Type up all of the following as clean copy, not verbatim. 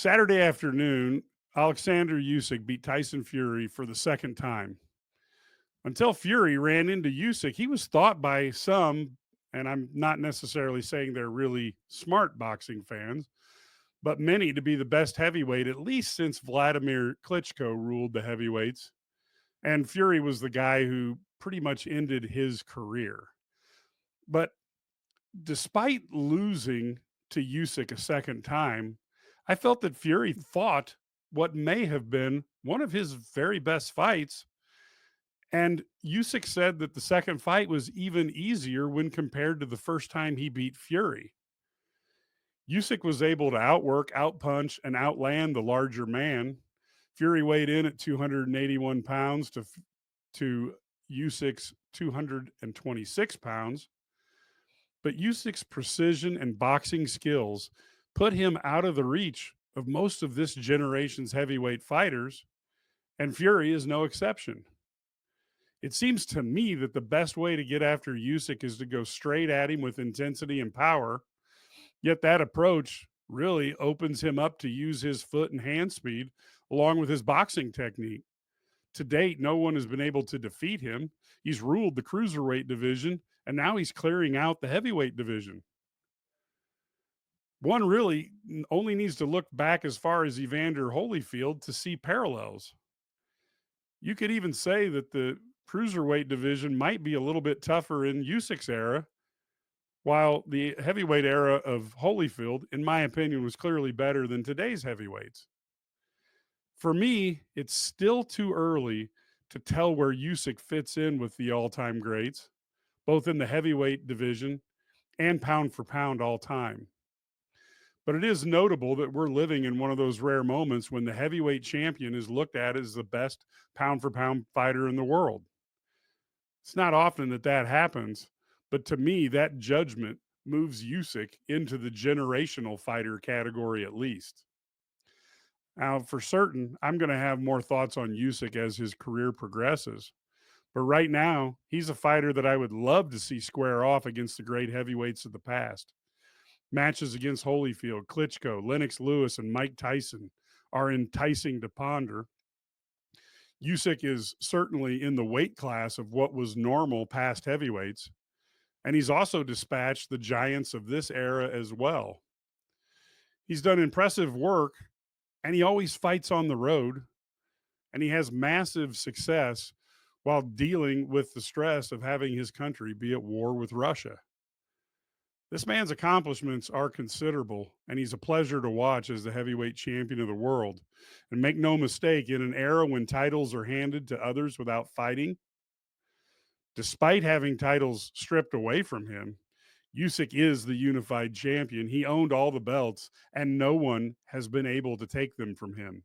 Saturday afternoon, Alexander Usyk beat Tyson Fury for the second time. Until Fury ran into Usyk, he was thought by some, and I'm not necessarily saying they're really smart boxing fans, but many to be the best heavyweight, at least since Vladimir Klitschko ruled the heavyweights. And Fury was the guy who pretty much ended his career. But despite losing to Usyk a second time, I felt that Fury fought what may have been one of his very best fights. And Usyk said that the second fight was even easier when compared to the first time he beat Fury. Usyk was able to outwork, outpunch, and outland the larger man. Fury weighed in at 281 pounds to Usyk's 226 pounds. But Usyk's precision and boxing skills put him out of the reach of most of this generation's heavyweight fighters, and Fury is no exception. It seems to me that the best way to get after Usyk is to go straight at him with intensity and power, yet that approach really opens him up to use his foot and hand speed along with his boxing technique. To date, no one has been able to defeat him. He's ruled the cruiserweight division, and now he's clearing out the heavyweight division. One really only needs to look back as far as Evander Holyfield to see parallels. You could even say that the cruiserweight division might be a little bit tougher in Usyk's era, while the heavyweight era of Holyfield, in my opinion, was clearly better than today's heavyweights. For me, it's still too early to tell where Usyk fits in with the all-time greats, both in the heavyweight division and pound for pound all time. But it is notable that we're living in one of those rare moments when the heavyweight champion is looked at as the best pound for pound fighter in the world. It's not often that that happens, but to me, that judgment moves Usyk into the generational fighter category at least. Now, for certain, I'm going to have more thoughts on Usyk as his career progresses. But right now, he's a fighter that I would love to see square off against the great heavyweights of the past. Matches against Holyfield, Klitschko, Lennox Lewis, and Mike Tyson are enticing to ponder. Usyk is certainly in the weight class of what was normal past heavyweights, and he's also dispatched the giants of this era as well. He's done impressive work, and he always fights on the road, and he has massive success while dealing with the stress of having his country be at war with Russia. This man's accomplishments are considerable, and he's a pleasure to watch as the heavyweight champion of the world. And make no mistake, in an era when titles are handed to others without fighting, despite having titles stripped away from him, Usyk is the unified champion. He owned all the belts, and no one has been able to take them from him.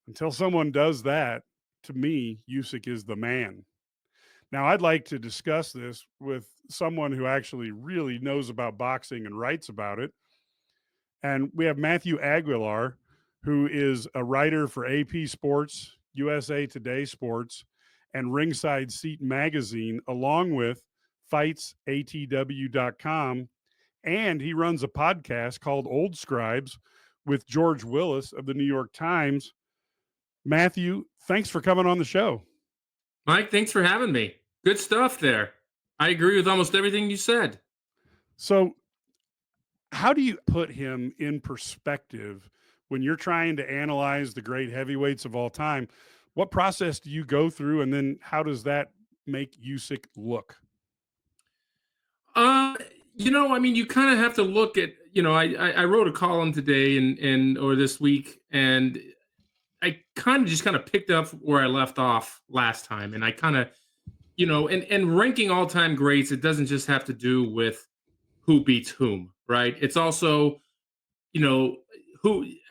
Until someone does that, to me, Usyk is the man. Now, I'd like to discuss this with someone who actually really knows about boxing and writes about it. And we have Matthew Aguilar, who is a writer for AP Sports, USA Today Sports, and Ringside Seat Magazine, along with FightsATW.com. And he runs a podcast called Old Scribes with George Willis of the New York Times. Matthew, thanks for coming on the show. Mike, thanks for having me. Good stuff there. I agree with almost everything you said. So, how do you put him in perspective when you're trying to analyze the great heavyweights of all time? What process do you go through, and then how does that make Usyk look? Uh, you kind of have to look at, I wrote a column today and or this week, and I kind of picked up where I left off last time, and I kind of, and ranking all time greats, it doesn't just have to do with who beats whom, right? It's also, you know,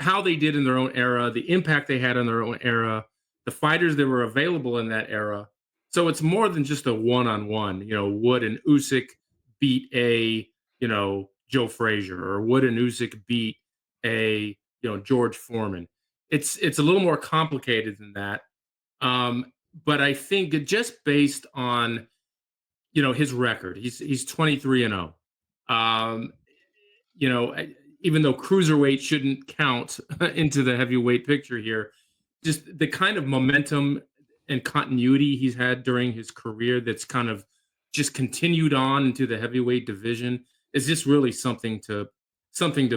how they did in their own era, the impact they had in their own era, the fighters that were available in that era. So it's more than just a one-on-one. Would an Usyk beat a Joe Frazier, or would an Usyk beat a George Foreman? It's a little more complicated than that. But I think that just based on his record, he's 23-0. You know, even though cruiserweight shouldn't count into the heavyweight picture here, just the kind of momentum and continuity he's had during his career that's kind of just continued on into the heavyweight division is just really something to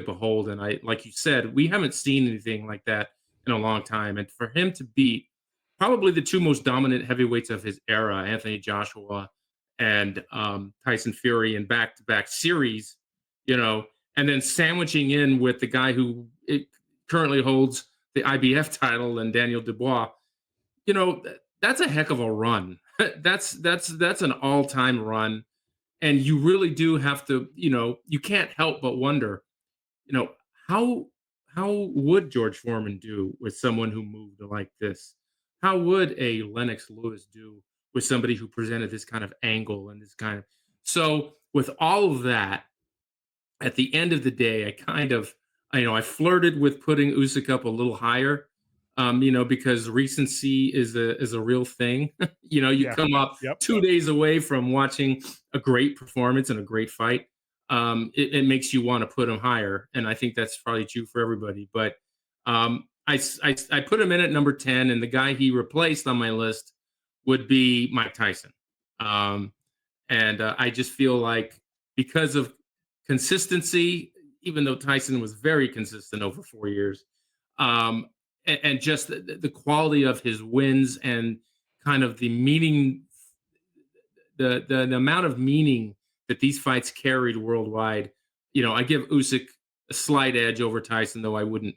behold. And I, like you said, we haven't seen anything like that in a long time. And for him to beat probably the two most dominant heavyweights of his era, Anthony Joshua and Tyson Fury, in back-to-back series, you know, and then sandwiching in with the guy who currently holds the IBF title and Daniel Dubois, that's a heck of a run. That's an all-time run, and you really do have to, you can't help but wonder, you know, how how would George Foreman do with someone who moved like this? How would a Lennox Lewis do with somebody who presented this kind of angle and this kind of so with all of that, at the end of the day, I flirted with putting Usyk up a little higher, because recency is a real thing. You Yeah. come up Yep. 2 days away from watching a great performance and a great fight. It makes you want to put him higher, and I think that's probably true for everybody. But I put him in at number 10, and the guy he replaced on my list would be Mike Tyson. Um, and I just feel like because of consistency, even though Tyson was very consistent over 4 years, and just the quality of his wins and kind of the meaning, the amount of meaning that these fights carried worldwide. I give Usyk a slight edge over Tyson, though I wouldn't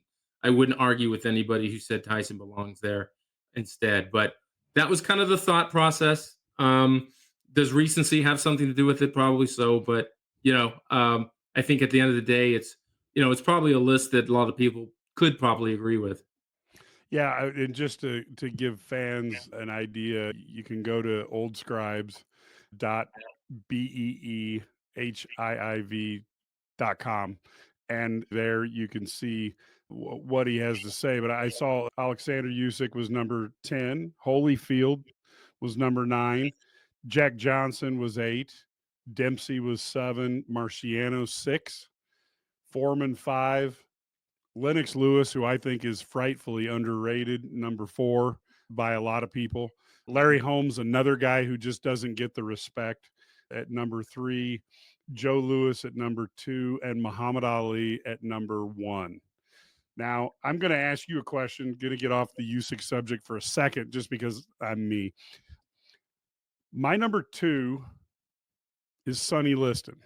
argue with anybody who said Tyson belongs there instead. But that was kind of the thought process. Does recency have something to do with it? Probably so, but I think at the end of the day, it's probably a list that a lot of people could probably agree with. Yeah, and just to give fans an idea, you can go to oldscribes.beehiiv.com, and there you can see what he has to say. But I saw Alexander Usyk was number 10, Holyfield was number 9, Jack Johnson was 8, Dempsey was 7, Marciano 6, Foreman 5, Lennox Lewis, who I think is frightfully underrated, number 4 by a lot of people. Larry Holmes, another guy who just doesn't get the respect, at number 3. Joe Louis at number 2, and Muhammad Ali at number 1. Now, I'm going to ask you a question, going to get off the Usyk subject for a second, just because I'm me. My number 2 is Sonny Liston.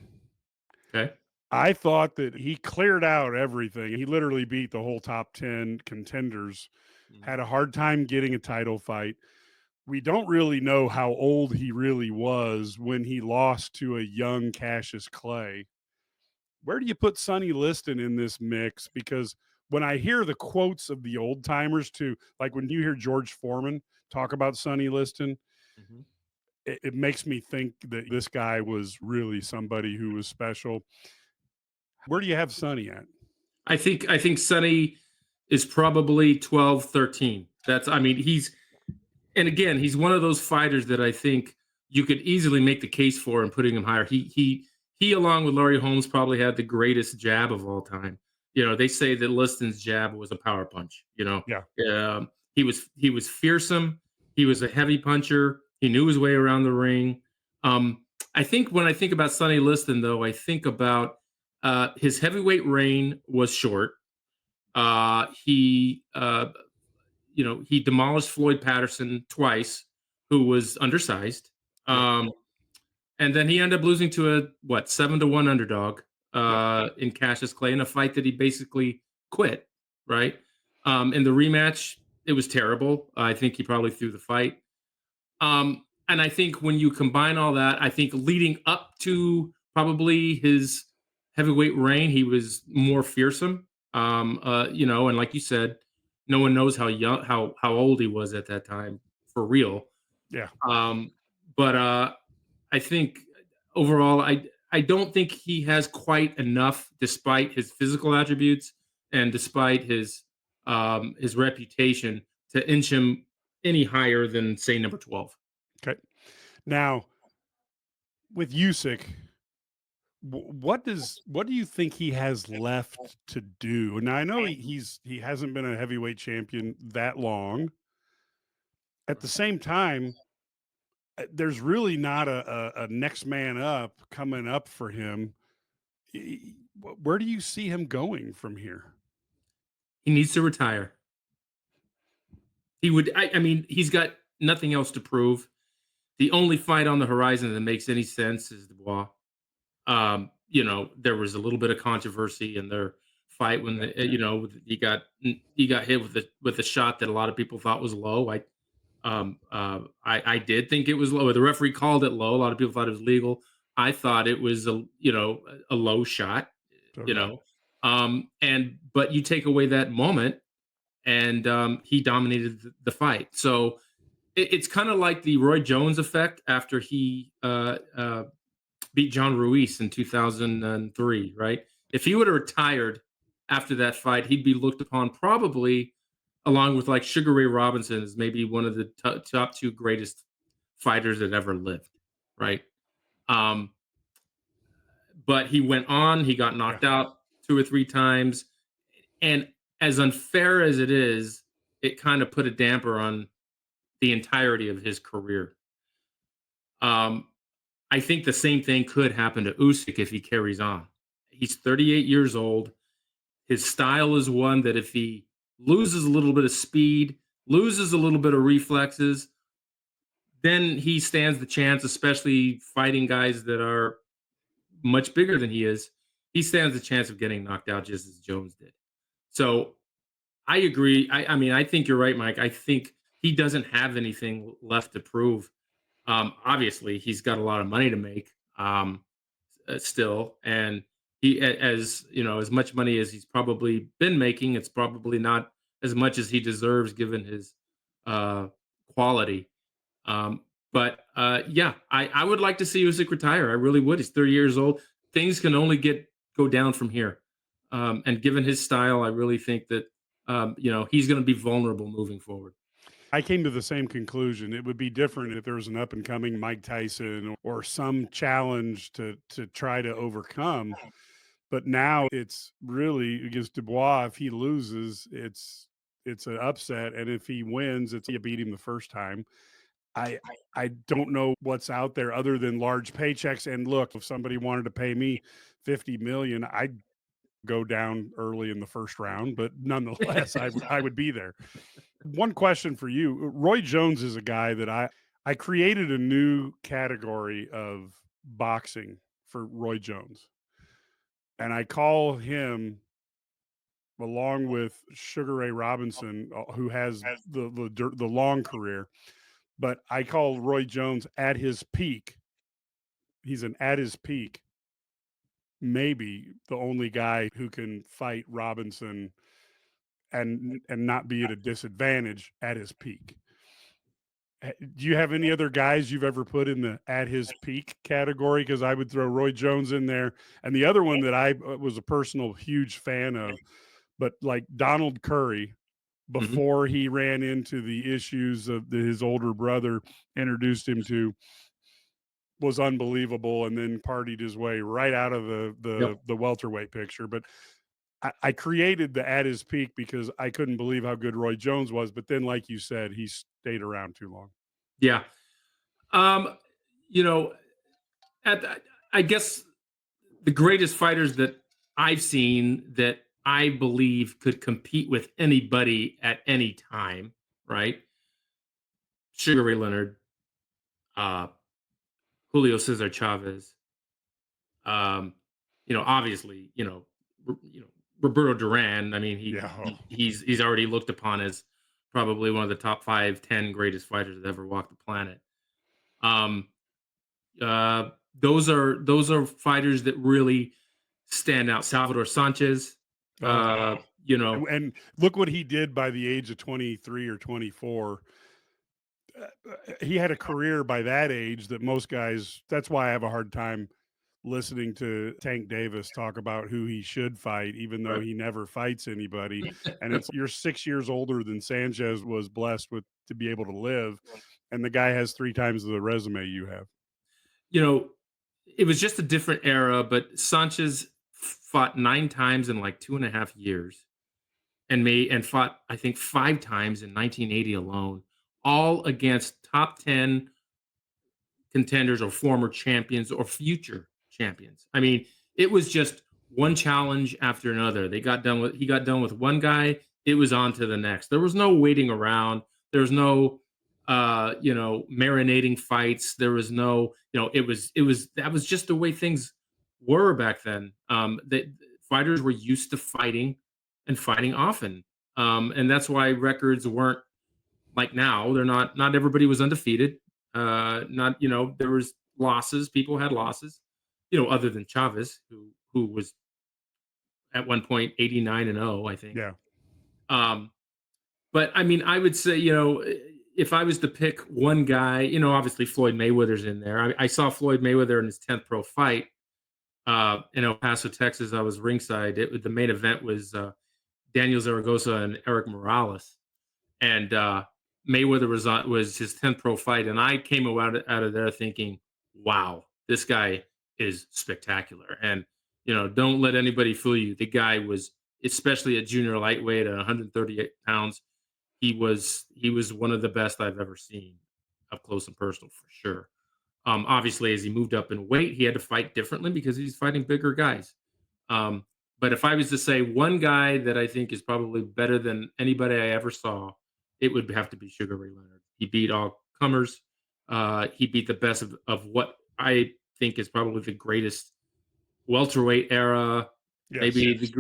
Okay. I thought that he cleared out everything. He literally beat the whole top 10 contenders, Mhm. had a hard time getting a title fight. We don't really know how old he really was when he lost to a young Cassius Clay. Where do you put Sonny Liston in this mix? Because when I hear the quotes of the old timers, too, like when you hear George Foreman talk about Sonny Liston, Mhm. it makes me think that this guy was really somebody who was special. Where do you have Sonny at? I think Sonny is probably 12, 13. I mean, and again, he's one of those fighters that I think you could easily make the case for and putting him higher. He along with Laurie Holmes probably had the greatest jab of all time. They say that Liston's jab was a power punch. Yeah. He was fearsome. He was a heavy puncher. He knew his way around the ring. I think when I think about Sonny Liston, though, I think about his heavyweight reign was short. He demolished Floyd Patterson twice, who was undersized. Yep. Um, and then he ended up losing to a 7-1 underdog Yep. in Cassius Clay in a fight that he basically quit. Right. In the rematch, it was terrible. I think he probably threw the fight. And I think when you combine all that, I think leading up to probably his heavyweight reign, he was more fearsome. And like you said, no one knows how old he was at that time for real. Yeah. Um, but I think overall, I don't think he has quite enough, despite his physical attributes and despite his reputation, to inch him any higher than say number 12. Okay. Now, with Usyk, what do you think he has left to do? Now I know he hasn't been a heavyweight champion that long. At the same time, there's really not a next man up coming up for him. Where do you see him going from here? He needs to retire. He would. I mean, he's got nothing else to prove. The only fight on the horizon that makes any sense is Dubois. There was a little bit of controversy in their fight when he got hit with a shot that a lot of people thought was low. I did think it was low. The referee called it low. A lot of people thought it was legal. I thought it was a low shot. You Okay. know, and but you take away that moment, and he dominated the fight. So it's kind of like the Roy Jones effect after he beat John Ruiz in 2003, right? If he would have retired after that fight, he'd be looked upon probably along with like Sugar Ray Robinson as maybe one of the top two greatest fighters that ever lived, right? Um, but he went on, he got Yeah. knocked out two or three times. And as unfair as it is, it kind of put a damper on the entirety of his career. Um, I think the same thing could happen to Usyk if he carries on. He's 38 years old. His style is one that if he loses a little bit of speed, loses a little bit of reflexes, then he stands the chance, especially fighting guys that are much bigger than he is. He stands the chance of getting knocked out just as Jones did. So I agree. I mean, I think you're right, Mike. I think he doesn't have anything left to prove. Obviously, he's got a lot of money to make. Still, and as as much money as he's probably been making, it's probably not as much as he deserves given his uh, quality. But yeah, I would like to see Usyk retire. I really would. He's 30 years old. Things can only go down from here. And given his style, I really think that he's going to be vulnerable moving forward. I came to the same conclusion. It would be different if there was an up and coming Mike Tyson or some challenge to try to overcome. But now it's really against Dubois. If he loses, it's an upset, and if he wins, it's you beat him the first time. I I don't know what's out there other than large paychecks. And look, if somebody wanted to pay me 50 million, I'd go down early in the first round. But nonetheless, I would be there. One question for you. Roy Jones is a guy that I created a new category of boxing for Roy Jones. And I call him along with Sugar Ray Robinson, who has the long career, but I call Roy Jones at his peak. He's an at his peak, maybe the only guy who can fight Robinson and not be at a disadvantage at his peak. Do you have any other guys you've ever put in the at his peak category? Because I would throw Roy Jones in there, and the other one that I was a personal huge fan of, but like Donald Curry, Mhm. before he ran into the issues of his older brother introduced him to, was unbelievable, and then partied his way right out of Yep. the welterweight picture. But I created the at his peak because I couldn't believe how good Roy Jones was. But then, like you said, he stayed around too long. Yeah. Um, you know, I guess the greatest fighters that I've seen that I believe could compete with anybody at any time, right? Sugar Ray Leonard, uh, Julio Cesar Chavez, obviously, Roberto Duran. I mean, Yeah. he's already looked upon as probably one of the top 5, 10 greatest fighters that ever walked the planet. Um, uh, those are fighters that really stand out. Salvador Sanchez, Oh, you know, and look what he did by the age of 23 or 24. He had a career by that age that most guys, that's why I have a hard time listening to Tank Davis talk about who he should fight, even though right. he never fights anybody. And it's you're 6 years older than Sanchez was blessed with to be able to live. And the guy has three times the resume you have. you know, it was just a different era, but Sanchez fought 9 times in like 2.5 years and fought, I think, 5 times in 1980 alone, all against top 10 contenders or former champions or future champions. I mean, it was just one challenge after another. He got done with one guy, it was on to the next. There was no waiting around. There was no marinating fights. There was no, it was that was just the way things were back then. Fighters were used to fighting and fighting often. And that's why records weren't like now. They're not everybody was undefeated. Not there was losses. People had losses. Other than Chavez, who was at one point 89-0, I think. Yeah. Um, but I mean, I would say, if I was to pick one guy, obviously Floyd Mayweather's in there. I saw Floyd Mayweather in his 10th pro fight in El Paso, Texas. I was ringside. The main event was Daniel Zaragoza and Eric Morales, and Mayweather was his 10th pro fight, and I came out of there thinking, "Wow, this guy is spectacular." And don't let anybody fool you. The guy was, especially at junior lightweight at 138 pounds, he was one of the best I've ever seen up close and personal for sure. Obviously, as he moved up in weight, he had to fight differently because he's fighting bigger guys. Um, but if I was to say one guy that I think is probably better than anybody I ever saw, it would have to be Sugar Ray Leonard. He beat all comers. He beat the best of what I think is probably the greatest welterweight era, Yes. maybe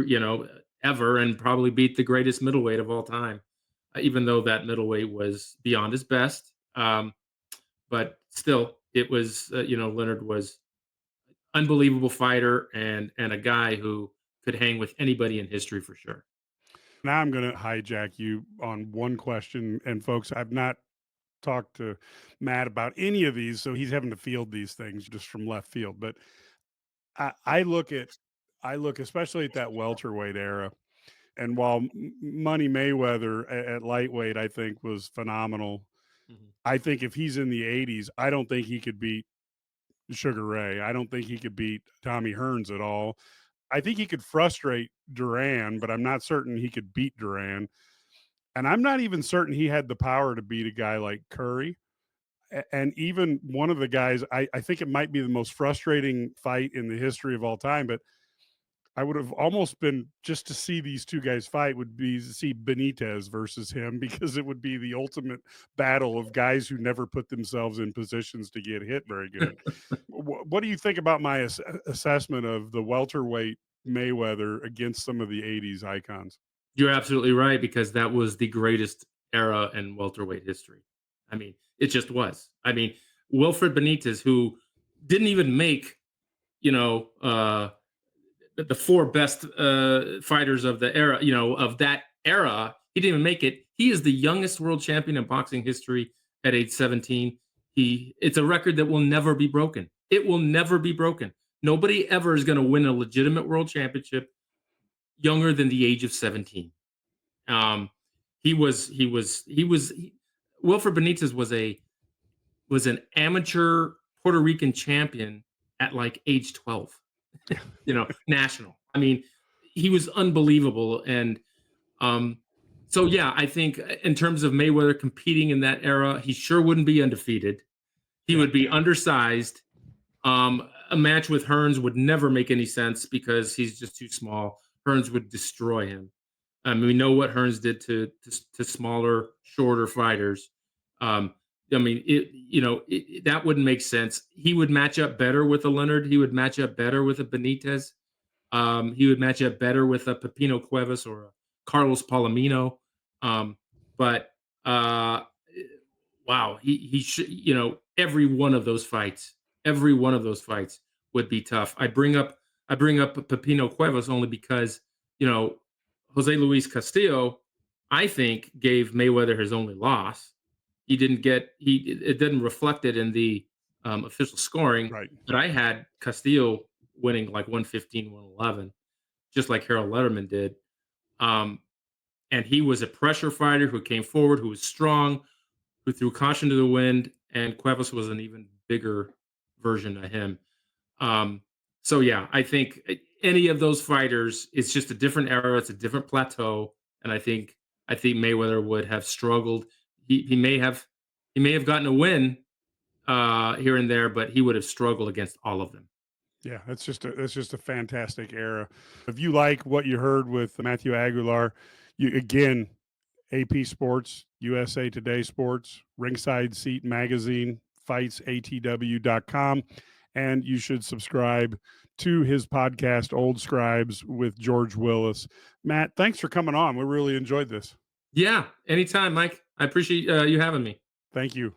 ever, and probably beat the greatest middleweight of all time. Even though that middleweight was beyond his best, but still, it was Leonard was unbelievable fighter and a guy who could hang with anybody in history for sure. Now I'm going to hijack you on one question. And folks, I've not talked to Matt about any of these, so he's having to field these things just from left field. But I look at, I look especially at that welterweight era. And while Money Mayweather at lightweight, I think was phenomenal. Mhm. I think if he's in the 80s, I don't think he could beat Sugar Ray. I don't think he could beat Tommy Hearns at all. I think he could frustrate Duran, but I'm not certain he could beat Duran. And I'm not even certain he had the power to beat a guy like Curry. And even one of the guys, I think it might be the most frustrating fight in the history of all time, but I would have almost been just to see these two guys fight would be to see Benitez versus him because it would be the ultimate battle of guys who never put themselves in positions to get hit very good. What do you think about my assessment of the welterweight Mayweather against some of the 80s icons? You're absolutely right because that was the greatest era in welterweight history. I mean, it just was. I mean, Wilfred Benitez, who didn't even make you know uh, the four best fighters of the era, of that era. He didn't even make it. He is the youngest world champion in boxing history at age 17. It's a record that will never be broken. It will never be broken. Nobody ever is going to win a legitimate world championship younger than the age of 17. Um, Wilfred Benitez was an amateur Puerto Rican champion at like age 12. National. I mean, he was unbelievable. And um, so, yeah, I think in terms of Mayweather competing in that era, he sure wouldn't be undefeated. He Yeah. would be undersized. A match with Hearns would never make any sense because he's just too small. Hearns would destroy him. We know what Hearns did to smaller, shorter fighters. Um, I mean, that wouldn't make sense. He would match up better with a Leonard. He would match up better with a Benitez. He would match up better with a Pepino Cuevas or a Carlos Palomino. But wow, he should, every one of those fights would be tough. I bring up Pepino Cuevas only because you know Jose Luis Castillo, I think, gave Mayweather his only loss. He didn't get he it didn't reflect it in the official scoring, Right. but I had Castillo winning like 115, 111, just like Harold Letterman did. Um, and he was a pressure fighter who came forward, who was strong, who threw caution to the wind, and Cuevas was an even bigger version of him. Um, so yeah, I think any of those fighters, it's just a different era, it's a different plateau, and I think Mayweather would have struggled. He may have gotten a win here and there, but he would have struggled against all of them. Yeah, that's just a fantastic era. If you like what you heard with Matthew Aguilar, you again, AP Sports, USA Today Sports, Ringside Seat Magazine, fightsatw.com, and you should subscribe to his podcast Old Scribes with George Willis. Matt, thanks for coming on. We really enjoyed this. Yeah, anytime, Mike. I appreciate you having me. Thank you.